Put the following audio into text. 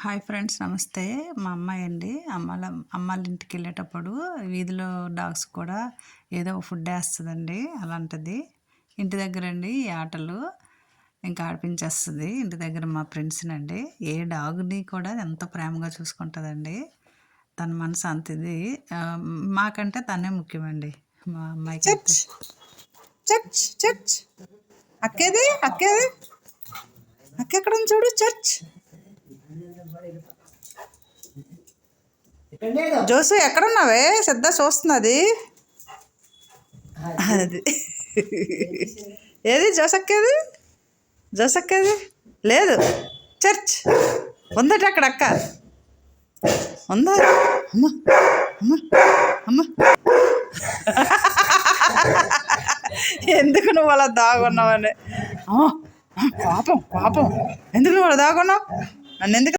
Hi friends, నమస్తే. మా అమ్మాయి అండి. అమ్మాళ్ళ ఇంటికి వెళ్ళేటప్పుడు వీధిలో డాగ్స్ కూడా ఏదో ఫుడ్ వేస్తుందండి. అలాంటిది ఇంటి దగ్గర అండి ఈ ఆటలు ఇంకా ఆడిపించేస్తుంది. ఇంటి దగ్గర మా ఫ్రెండ్స్నండి. ఏ డాగ్ని కూడా ఎంతో ప్రేమగా చూసుకుంటుందండి. తన మనసు అంత ఇది. మాకంటే తనే ముఖ్యమండి మా అమ్మాయికి. చర్చ్ అక్కేది అక్కేది అక్క ఎక్కడ ఉంది చూడు. చర్చ్ జోసు ఎక్కడున్నావే? శ్రద్ధ చూస్తున్నది. అది ఏది జోసక్కేది? జోసక్కేది లేదు. చర్చ్ ఉందట అక్కడ. అక్క ఉందా? అమ్మ అమ్మ అమ్మ ఎందుకు నువ్వు అలా దాగున్నావని. పాపం పాపం, ఎందుకు నువ్వు అలా దాగున్నావు? నన్ను ఎందుకు